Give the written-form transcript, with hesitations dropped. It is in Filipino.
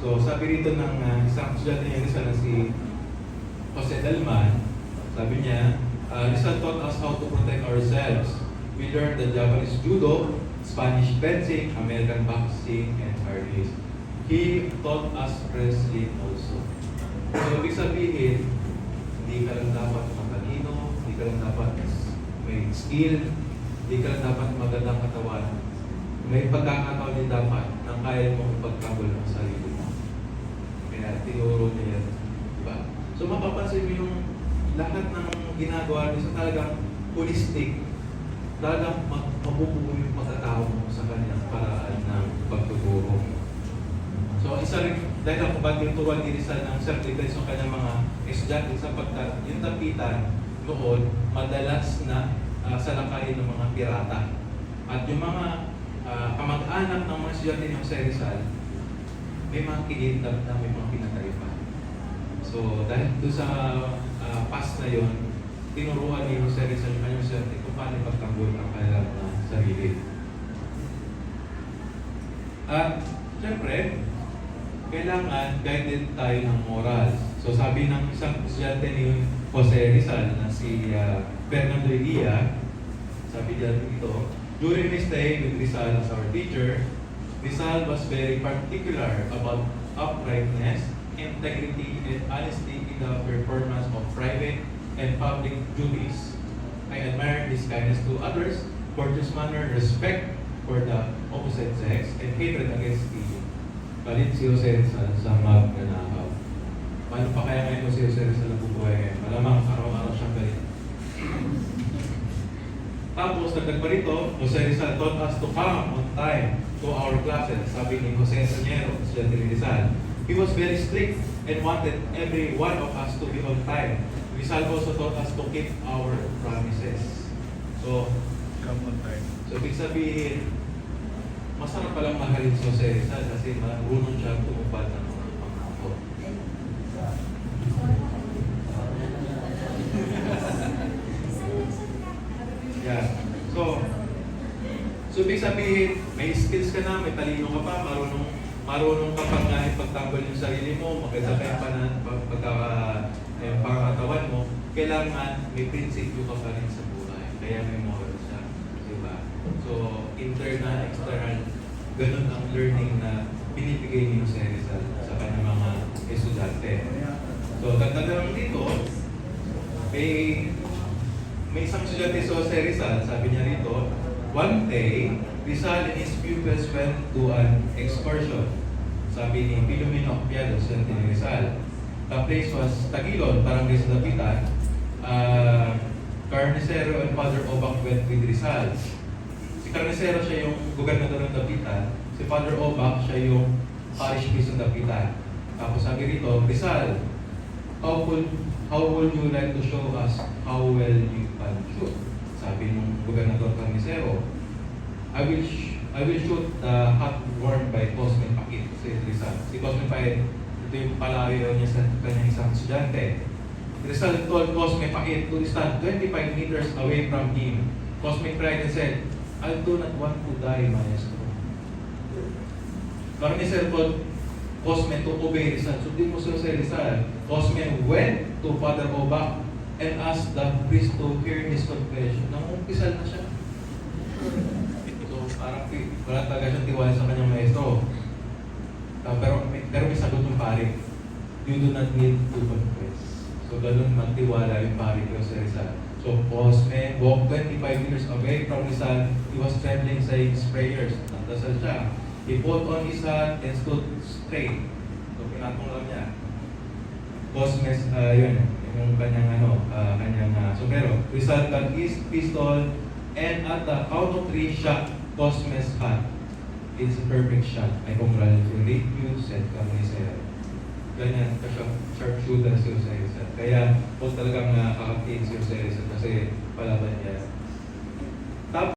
So sabi rito ng isang estudyante niya Rizal na si Jose Dalman, sabi niya, Rizal taught us how to protect ourselves. We learned the Japanese judo, Spanish fencing, American boxing, and armies. He taught us wrestling also. So ibig sabihin, hindi ka lang dapat matalino, hindi ka lang dapat may skill, hindi ka lang dapat magandang katawan. May pagkakataon din dapat na kaya mo ipagtanggol ang sarili mo. Kaya tinuro niya yan. Diba? So mapapansin mo yung lahat ng ginagawa niya sa talagang holistic, talagang mabubuo yung pagkatao mo sa kanyang paraan ng pagtuturo. So isa rin, dahil ako ba tinuturuan ni Rizal ng self-defense ng kanyang mga estudyante sapagkat yung tapitan noon madalas na salakayin ng mga pirata. At yung mga kamag-anak ng mga estudyante ni Jose Rizal, may mga kinidnap na may mga pinatay pa. So dahil doon sa past na yon, tinuruan ni Jose Rizal yung kanyang estudyante kung paano ipagtanggol ang kanilang sarili. At syempre, kailangan guided tayo ng moral. So sabi ng isang estudyante ni Jose Rizal na si Fernando Elia, sabi niya dito, during his stay with Rizal as our teacher, Rizal was very particular about uprightness, integrity, and honesty in the performance of private and public duties. I admire his kindness to others, courteous manner, respect for the opposite sex, and hatred against evil. Balit si Jose Rizal sa magnanakaw. Paano pa kaya ngayon si Jose Rizal nabubuhay ngayon? Malamang araw-araw siyang galit. Tapos, nagdagpa rito, Jose Rizal taught us to come on time to our classes. Sabi ni Jose Sanyero, estudyante ni Rizal. He was very strict and wanted every one of us to be on time. Rizal also taught us to keep our promises. So, Come on time. So, ibig sabihin, masarap palang mahalin si Jose Rizal kasi marunong siya tumupad ng mga pangako. Yeah. So ibig sabihin, may skills ka na, may talino ka pa, marunong ka pang ipagtanggol yung sarili mo, maganda pa yung pangkatawan mo, kailangan may prinsipyo ka pa rin sa buhay. Kaya may moral siya. Diba? So, internal, external, ganun ang learning na binibigay ni Jose Rizal sa kanyang mga estudyante. So, dagdagan lang dito, may isang estudyante si Jose Rizal, sabi niya rito, one day, Rizal and his pupils went to an excursion. Sabi ni Filomeno Piado, estudyante ni Rizal. The place was Tagilon, Barangay sa Dapitan. Carnicero and Father Obac went with Rizal. Si Carnicero siya yung gobernador ng Dapitan. Si Father Obac siya yung parish priest ng Dapitan. Tapos sabi rito, Rizal, how would you like to show us how well you can shoot? Sabi ng gobernador Carnicero, I will shoot the hat worn by Cosme Paquit, si Rizal. Si Cosme Paquit, ito yung palayo niya sa kanyang isang estudyante. Rizal told Cosme Paquit to stand 25 meters away from him. Cosme cried and said, I do not want to die, maestro. Carnicero told Cosme to obey Rizal. Sundin mo si Rizal. Cosme went to Father Obac and asked the priest to hear his confession. Nangumpisal na siya. So, parang wala talaga siyang tiwala sa kanyang maestro. Pero may sagot yung pare. You do not need to confess. So, ganun magtiwala yung pare ko sa Rizal. So, Cosme walked 25 meters away from Rizal. He was trembling, saying his prayers. Nagdasal siya. He put on his hat and stood straight. So, pinatong lang niya. Cosme, yun, yung kanyang sombrero. Rizal got his pistol and at the count of 3 shot Cosme's hat. It's a perfect shot. I congratulate you, said Carnicero. Ganyan, sharpshooter si Jose Rizal. Kaya, huwag talagang kakaptiin si Jose Rizal kasi palaban niya.